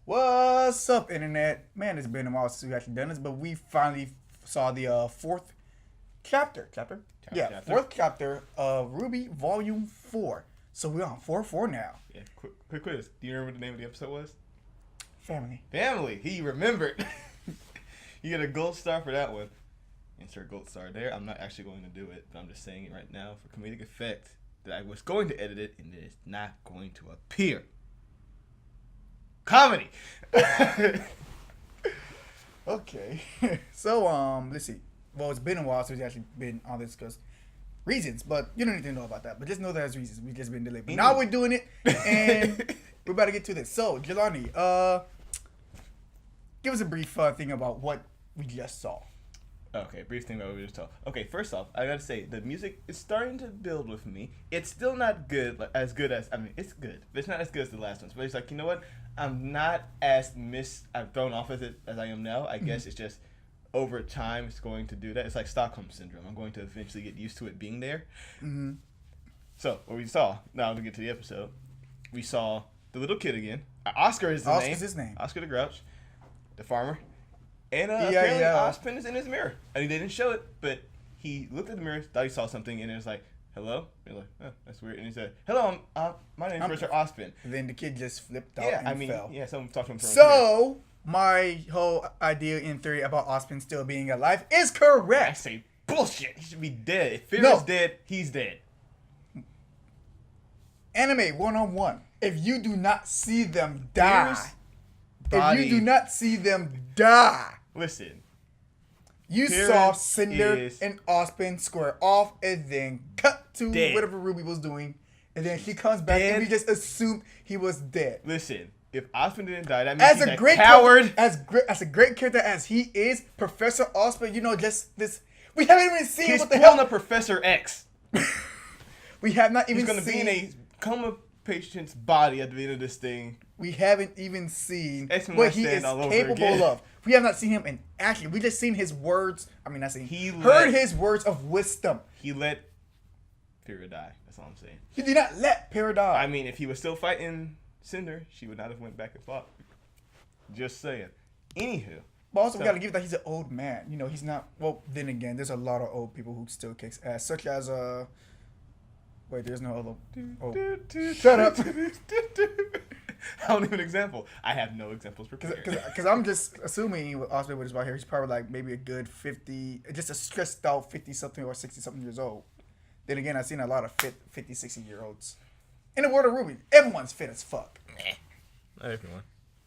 What's up, internet? Man, it's been a while since we've actually done this, but we finally saw the fourth chapter. Fourth chapter of RWBY Volume 4. So we're on 4-4 now. Yeah, quick quiz. Do you remember what the name of the episode was? Family. He remembered. You get a gold star for that one. Insert gold star there. I'm not actually going to do it, but I'm just saying it right now for comedic effect that I was going to edit it and it is not going to appear. Comedy. Okay. So let's see. Well, it's been a while since we've actually been on this because reasons, but you don't need to know about that. But just know there's reasons. We've just been delayed. But now we're doing it, and we're about to get to this. So, Jelani, give us a brief thing about what we just saw. Okay, brief thing about what we just saw. Okay, first off, I gotta say the music is starting to build with me. It's still not good, it's good, but it's not as good as the last ones. But it's like, you know what? I'm not as I've thrown off with it as I am now. I guess it's just over time it's going to do that. It's like Stockholm syndrome. I'm going to eventually get used to it being there. Mm-hmm. So what we saw, now to get to the episode, we saw the little kid again. Oscar is his name. Oscar the Grouch, the farmer. And apparently Ospen is in his mirror. And he didn't show it, but he looked at the mirror, thought he saw something, and it was like, hello? And you're like, oh, that's weird. And he said, hello, my name is Mr. Ospen. And then the kid just flipped out and fell. Yeah, someone talked to him. So, my whole idea in theory about Ospen still being alive is correct. I say bullshit. He should be dead. If Fear's dead, he's dead. Anime 101. If you do not see them die. Listen. You saw Cinder and Ospen square off and then cut to whatever RWBY was doing. And then she comes back and we just assumed he was dead. Listen, if Ospen didn't die, that means he's a coward. As a great character as he is, Professor Ospen, just this. We haven't even seen what the hell. He's pulling a Professor X. We have not even seen. He's going to be in a coma patient's body at the end of this thing. We haven't even seen what he is capable of. We have not seen him in action. We just seen his words. I mean, not seen. Heard his words of wisdom. He let Pyrrha die. That's all I'm saying. He did not let Pyrrha die. I mean, if he was still fighting Cinder, she would not have went back and fought. Just saying. Anywho. But also, we got to give that he's an old man. He's not. Well, then again, there's a lot of old people who still kicks ass, such as Wait, there's no other. Shut up. I don't have an example. I have no examples prepared. Because I'm just assuming with Oscar with his white hair, he's probably like maybe a good 50, just a stressed out 50-something or 60-something years old. Then again, I've seen a lot of fit 50, 60-year-olds. In the world of RWBY, everyone's fit as fuck. Not everyone.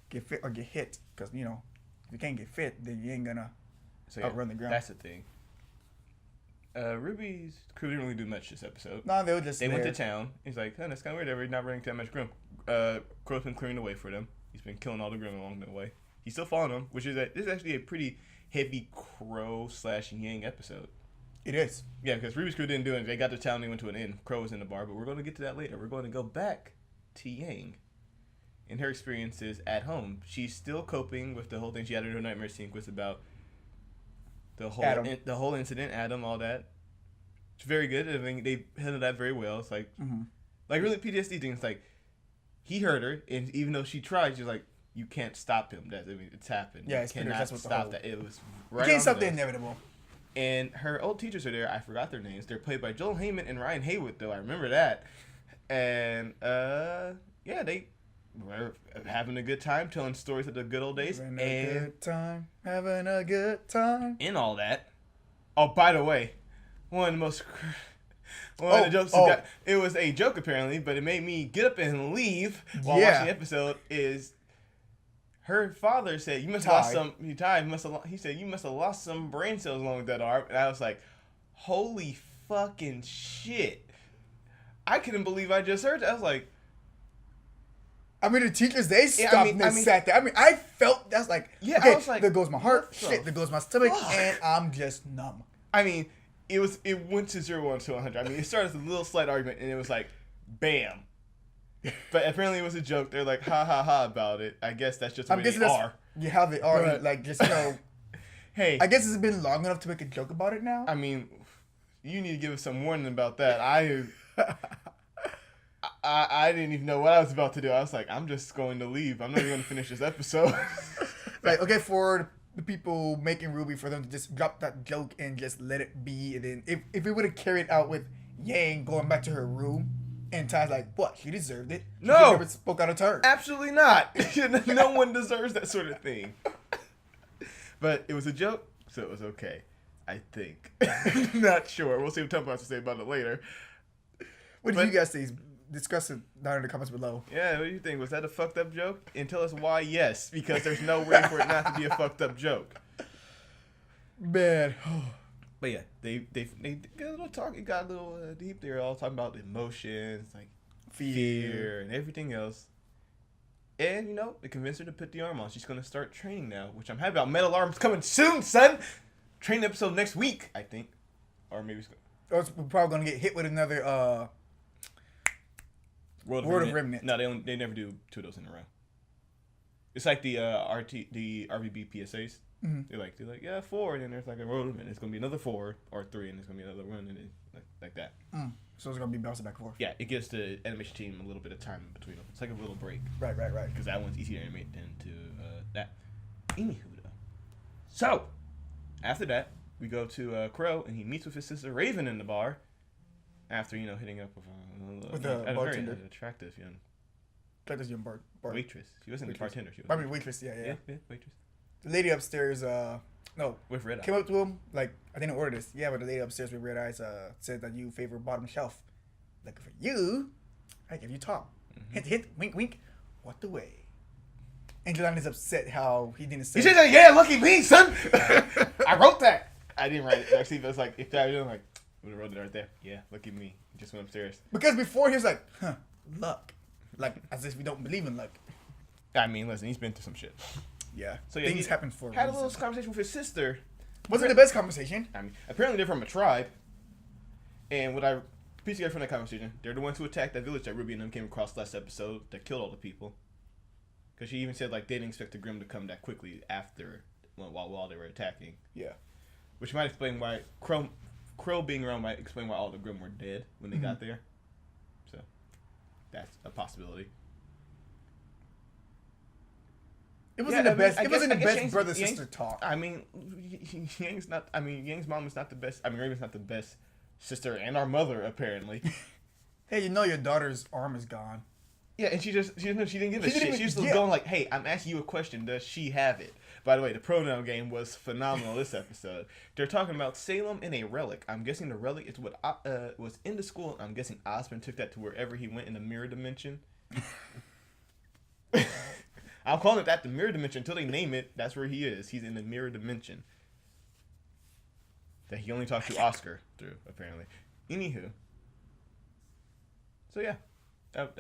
Get fit or get hit. Because, if you can't get fit, then you ain't going to outrun the ground. That's the thing. RWBY's crew didn't really do much this episode. No, they were just went to town. He's like, that's kind of weird. They're not running that much Grim. Crow's been clearing the way for them. He's been killing all the Grim along the way. He's still following them, which is this is actually a pretty heavy Crow/Yang episode. It is. Yeah, because RWBY's crew didn't do it. They got to town, they went to an inn. Crow was in the bar, but we're going to get to that later. We're going to go back to Yang and her experiences at home. She's still coping with the whole thing. She had her nightmare sequence about the whole incident, Adam, all that. It's very good. I mean, they handled that very well. It's like, like really PTSD thing. It's like, he hurt her, and even though she tried, she's like, you can't stop him. It's happened. Yeah, you cannot stop that. It was right. You can't stop the inevitable. And her old teachers are there. I forgot their names. They're played by Joel Heyman and Ryan Haywood, though. I remember that. And they were having a good time, telling stories of the good old days. Having a good time. In all that. Oh, by the way, one of the jokes it was a joke apparently, but it made me get up and leave while watching the episode. Is her father said, "You must have lost some." He died. He said, "You must have lost some brain cells along with that arm." And I was like, "Holy fucking shit!" I couldn't believe I just heard that. I was like, I mean, the teachers, they stopped and sat there. I mean, I felt that's like, I was like, there goes my heart, there goes my stomach, and I'm just numb. I mean, it went to 0 to 100. I mean, it started as a little slight argument, and it was like, bam. But apparently it was a joke. They're like, ha ha ha about it. I guess that's just the way they are. You have it are, like, just, hey. I guess it's been long enough to make a joke about it now. I mean, you need to give us some warning about that. I didn't even know what I was about to do. I was like, I'm just going to leave. I'm not even going to finish this episode. Like, okay, for the people making RWBY, for them to just drop that joke and just let it be. And then if it would have carried out with Yang going back to her room, and Ty's like, what? She deserved it. She No. never spoke out of turn. Absolutely not. No one deserves that sort of thing. But it was a joke, so it was okay. I think. Not sure. We'll see what Temple has to say about it later. What do you guys say? Discuss it down in the comments below. Yeah, what do you think? Was that a fucked up joke? And tell us why yes, because there's no way for it not to be a fucked up joke. Man. But yeah, they got a little talk. It got a little deep. They were all talking about emotions, like fear and everything else. And you know, they convinced her to put the arm on. She's gonna start training now, which I'm happy about. Metal Arm's coming soon, son. Training episode next week, I think, or maybe it's We're probably gonna get hit with another World of Remnant. No, they never do 2 of those in a row. It's like the RWBY PSAs. Mm-hmm. They're like yeah 4, and then there's like a World of Remnant. It's gonna be another 4 or 3, and it's gonna be another one, and then like that. So it's gonna be bouncing back and forth. Yeah, it gives the animation team a little bit of time in between them. It's like a little break. Right. Because that one's easier to animate than to that. Anywho, though. So after that, we go to Crow, and he meets with his sister Raven in the bar. After hitting up with a bartender, very attractive young waitress. She wasn't a bartender. She was. I mean waitress. Yeah, waitress. The lady upstairs, with red eyes, came up to him like, I didn't order this. Yeah, but the lady upstairs with red eyes said that you favor bottom shelf. Like, for you, I give you top. Mm-hmm. Hint, wink, wink. Walked away. And Jelani is upset how he didn't say. He said, "Yeah, lucky me, son." I wrote that. I didn't write it actually, but it's like if I was like. Would have wrote it right there. Yeah, look at me. Just went upstairs. Because before he was like, luck. Like, as if we don't believe in luck. I mean, listen, he's been through some shit. Yeah. So things happen for had a little conversation with his sister. Wasn't the best conversation. I mean, apparently they're from a tribe. And what I pieced together from that conversation, they're the ones who attacked that village that Ruby and them came across last episode that killed all the people. Because she even said, like, they didn't expect the Grimm to come that quickly after, while they were attacking. Yeah. Which might explain why Crow being around might explain why all the Grimm were dead when they got there. So, that's a possibility. It wasn't the best. It wasn't the best brother sister talk. I mean, Yang's not. I mean, Yang's mom is not the best. I mean, Raven's not the best sister, and our mother apparently. Hey, your daughter's arm is gone. Yeah, and she didn't give a shit. She was just going like, "Hey, I'm asking you a question. Does she have it?" By the way, the pronoun game was phenomenal this episode. They're talking about Salem and a relic. I'm guessing the relic is what was in the school. I'm guessing Osmond took that to wherever he went in the mirror dimension. I'm calling it that, the mirror dimension, until they name it. That's where he is. He's in the mirror dimension. That he only talked to Oscar through, apparently. Anywho. So yeah, that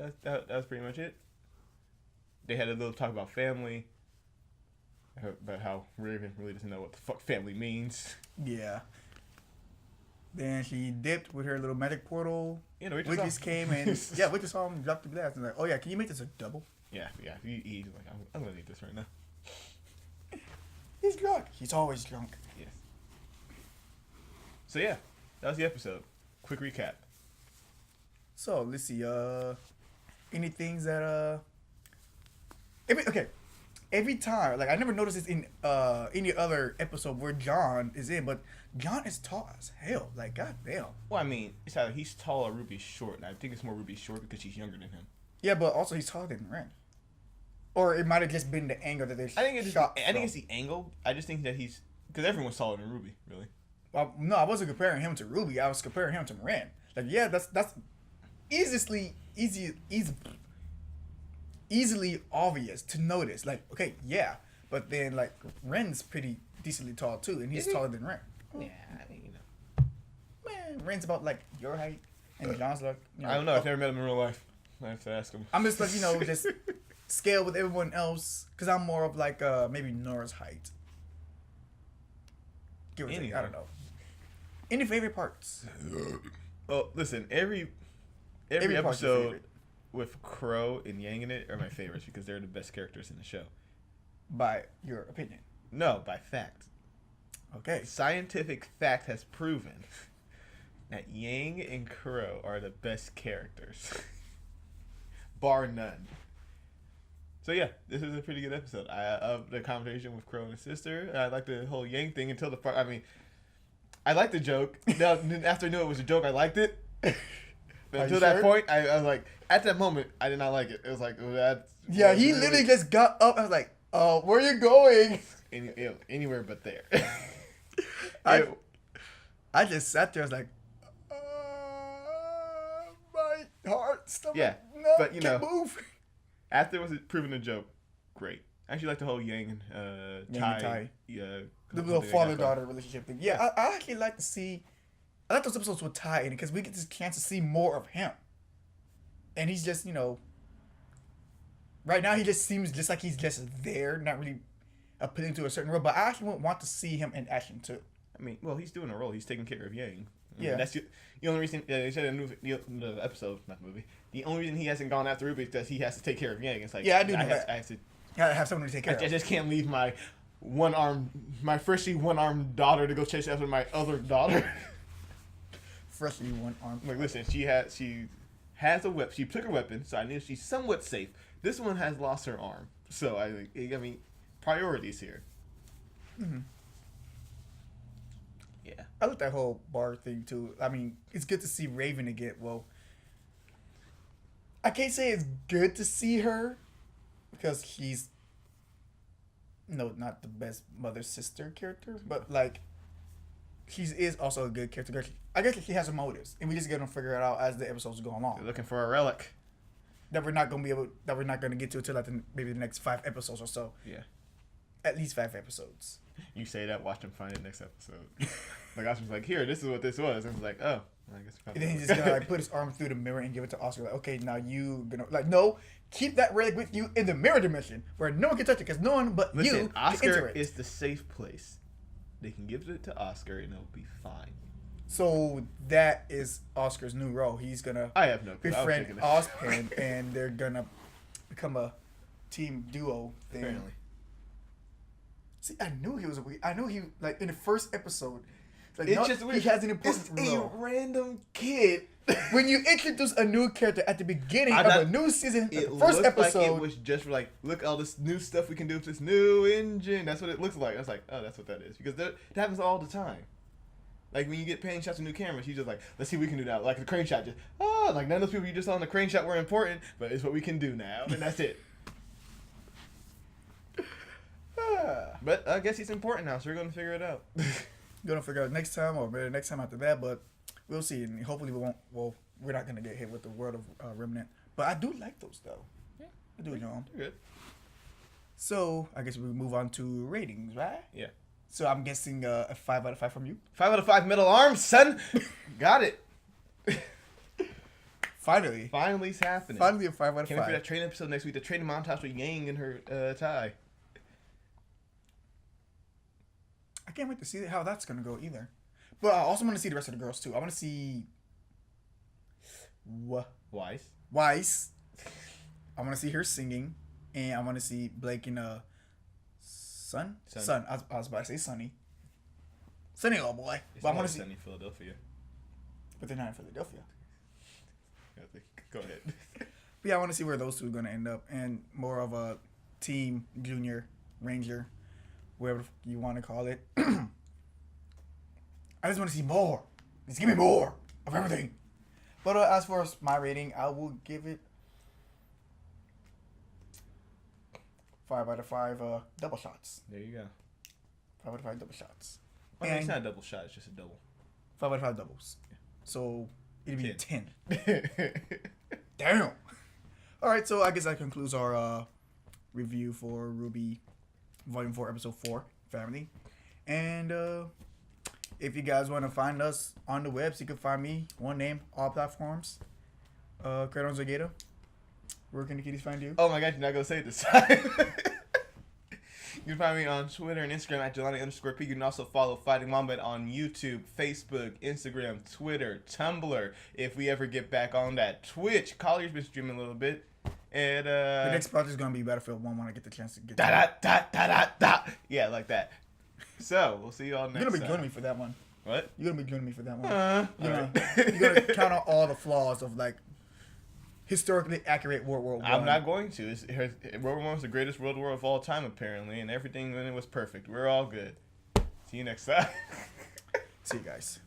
was pretty much it. They had a little talk about family. About how Raven really doesn't know what the fuck family means. Yeah. Then she dipped with her little magic portal. Yeah, the witches came and witches saw him, dropped the glass and like, oh yeah, can you make this a double? Yeah. He's like, I'm gonna need this right now. He's drunk. He's always drunk. Yes. So yeah, that was the episode. Quick recap. So let's see. Any things that Every time, like, I never noticed this in any other episode where John is in, but John is tall as hell. Like, goddamn. Well, I mean, it's either he's tall or Ruby's short, and I think it's more Ruby's short because she's younger than him. Yeah, but also he's taller than Ren. Or it might have just been the angle that they I think it's the angle. I just think that he's... Because everyone's taller than Ruby, really. No, I wasn't comparing him to Ruby. I was comparing him to Ren. Like, yeah, that's easily obvious to notice. Like, okay, yeah. But then, like, Ren's pretty decently tall, too. And he's taller than Ren. Yeah, I mean, Man, Ren's about, like, your height. And John's, like... I don't know. I've never met him in real life. I have to ask him. I'm just, like, just scale with everyone else. Because I'm more of, like, maybe Nora's height. Give or take. I don't know. Any favorite parts? Well, listen, every episode with Crow and Yang in it are my favorites because they're the best characters in the show. By your opinion? No, by fact. Okay. Scientific fact has proven that Yang and Crow are the best characters. bar none. So yeah, this is a pretty good episode. Of the conversation with Crow and his sister. I like the whole Yang thing until the part. I mean, I liked the joke. Now, after I knew it was a joke, I liked it. But until that point, I was like, at that moment, I did not like it. It was like, oh, that's... Yeah, he literally just got up. I was like, oh, where are you going? Anywhere but there. I just sat there. I was like, my heart, stomach. Yeah, no, but you can't know, move. After it was proven a joke, great. I actually like the whole Yang and Tai. Yeah, the little father-daughter relationship thing. Yeah, I actually like to see... I like those episodes with Tai in it because we get this chance to see more of him. And he's just, you know... Right now, he just seems just like he's just there, not really appealing to a certain role. But I actually want to see him in action, too. I mean, well, he's doing a role. He's taking care of Yang. Yeah. That's the only reason... they said in the episode, not the movie. The only reason he hasn't gone after RWBY is because he has to take care of Yang. It's like... Yeah, I do know that. I have to... Gotta have someone to take care of. I just can't leave my freshly one-armed daughter to go chase after my other daughter. Freshly one-armed. Like, listen, she has a weapon. She took her weapon, so I knew she's somewhat safe. This one has lost her arm, so I mean, priorities here. Mm-hmm. Yeah, I like that whole bar thing too. I mean, it's good to see Raven again. Well, I can't say it's good to see her because he's not the best mother-sister character, but like she is also a good character. I guess she has her motives, and we just gotta figure it out as the episodes go along. they're looking for a relic that we're not gonna get to until like maybe the next 5 episodes or so. Yeah, at least 5 episodes. You say that, watch him find it next episode. Like I was like, here, this is what this was, and it's like, oh, I guess. And then he's just gonna like put his arm through the mirror and give it to Oscar. Like, okay, now you gonna like no, keep that relic with you in the mirror dimension where no one can touch it because no one but you Oscar can enter it. is the safe place. They can give it to Oscar and it'll be fine. So that is Oscar's new role. He's gonna I have no clue. befriend Ozpin and they're gonna become a team duo thing. Apparently. See, I knew he was I knew he like in the first episode. Like, It's just weird. He has an important It's role. a random kid. When you introduce a new character at the beginning of a new season, the first looked episode, like it was just for like, look all this new stuff we can do with this new engine. That's what it looks like. I was like, oh, that's what that is, because it happens all the time. Like when you get panning shots of new cameras, you just like, let's see what we can do now. Like the crane shot, just like none of those people you just saw in the crane shot were important, but it's what we can do now, and that's it. But I guess he's important now, so we're gonna figure it out. Gonna figure out next time or maybe next time after that, but we'll see. And hopefully we won't. Well, we're not gonna get hit with the World of Remnant, but I do like those though. Yeah, I do enjoy them. Good. So I guess we move on to ratings, right? Yeah. So I'm guessing a 5 out of 5 from you. 5 out of 5 middle arms, son. Got it. Finally it's happening. Finally a 5 out of 5. Can't wait for that training episode next week. The training montage with Yang and her tie. I can't wait to see how that's gonna go either. But I also want to see the rest of the girls too. I want to see Weiss. I want to see her singing, and I want to see Blake and Sun. I was about to say Sunny. Sunny, oh boy. It's But I want to see Sunny Philadelphia. But they're not in Philadelphia. Go ahead. But yeah, I want to see where those two are gonna end up, and more of a team, junior, ranger, whatever you want to call it. I just want to see more. Just give me more of everything. But as far as my rating, I will give it 5 out of 5 double shots. There you go. 5 out of 5 double shots. I mean, it's not a double shot, it's just a double. 5 out of 5 doubles. Yeah. So it'd be 10. 10. Damn. Alright, so I guess that concludes our review for RWBY Volume 4, Episode 4, Family. And if you guys want to find us on the webs, you can find me, one name, all platforms. Kradon Zorgata. Where can the kitties find you? Oh my god, you're not going to say it this time. You can find me on Twitter and Instagram at Jelani_P. You can also follow Fighting Wombat on YouTube, Facebook, Instagram, Twitter, Tumblr. If we ever get back on that, Twitch. Collier's been streaming a little bit. And the next project is going to be Battlefield 1 when I get the chance to get Yeah, like that. So, we'll see you all next time. You're going to be joining me for that one. What? You're going to be joining me for that one. You're going to count out all the flaws of, like, historically accurate World War I. I'm not going to. World War I was the greatest world war of all time, apparently, and everything in it was perfect. We're all good. See you next time. See you guys.